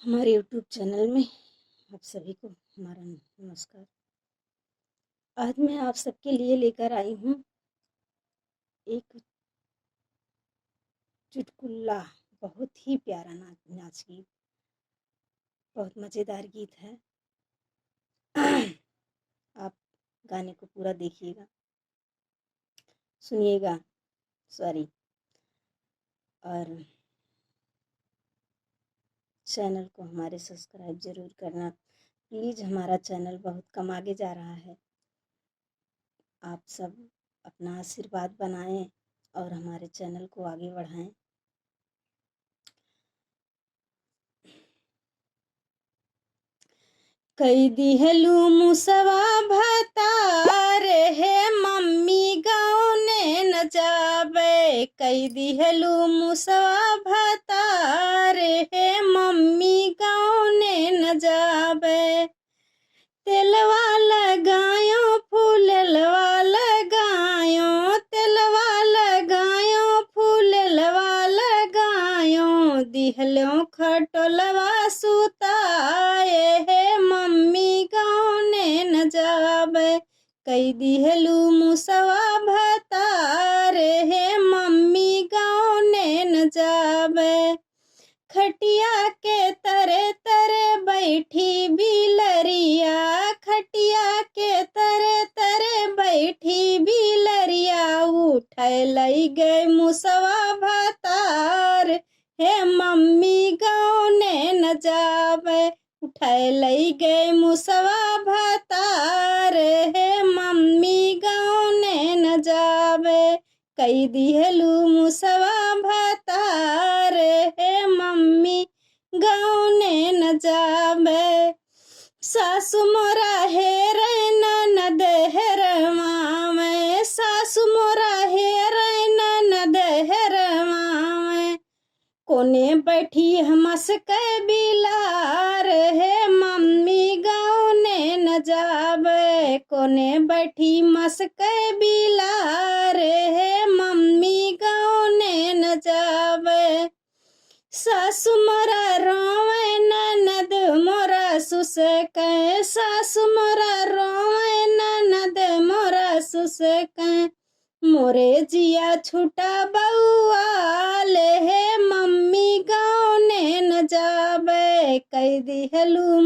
हमारे YouTube channel में आप सभी को हमारा नमस्कार। आज मैं आप सबके लिए लेकर आई हूँ एक चुटकुला। बहुत ही प्यारा नाच गीत, बहुत मज़ेदार गीत है। आप गाने को पूरा देखिएगा, सुनिएगा, सॉरी, और चैनल को हमारे सब्सक्राइब ज़रूर करना प्लीज़। हमारा चैनल बहुत कम आगे जा रहा है। आप सब अपना आशीर्वाद बनाएं और हमारे चैनल को आगे बढ़ाएं। कई दिहलू मुसवा भतार हे मम्मी गाँव न जाबे। कई दिहलू मुसवा भतार हे मम्मी गाँव न जाबे। तेलवा लगायो फूलवा लगायो, तेलवा लगायो फूलवा लगायो। दिहलो खटोलवा सुताए हे मम्मी गाँव न जाबे। कई दिहलू मुसवा भतार हे मम्मी गाँव न जाबे। खटिया के तरे तरे बैठी बिलरिया, खटिया के तरे तरे बैठी बिलरिया। उठै लई गए मुसवा भतार हे मम्मी गाँव न जाबे। उठै लई गए मुसवा भतार हे मम्मी गाँव न जाबे। कई दिहलू मुसवा भतार हे मम्मी गाँव न जाबे। सासु मोरा हेर ननद हेरवावे, सासु मोरा हेर ननद हेरवावे। कोने बैठी हमस के बिलार हे मम्मी गाँव न जाबे। कोने बैठी मस के बिलार हे मम्मी गाँव न जाबे। सासु मोरा रोवे ननद मोरा सुसकै, सासु मोरा रोवे ननद मोरा सुसकै। मोरे जिया छूटा बउआल हे मम्मी गाँव न जाबे। कई दिहलू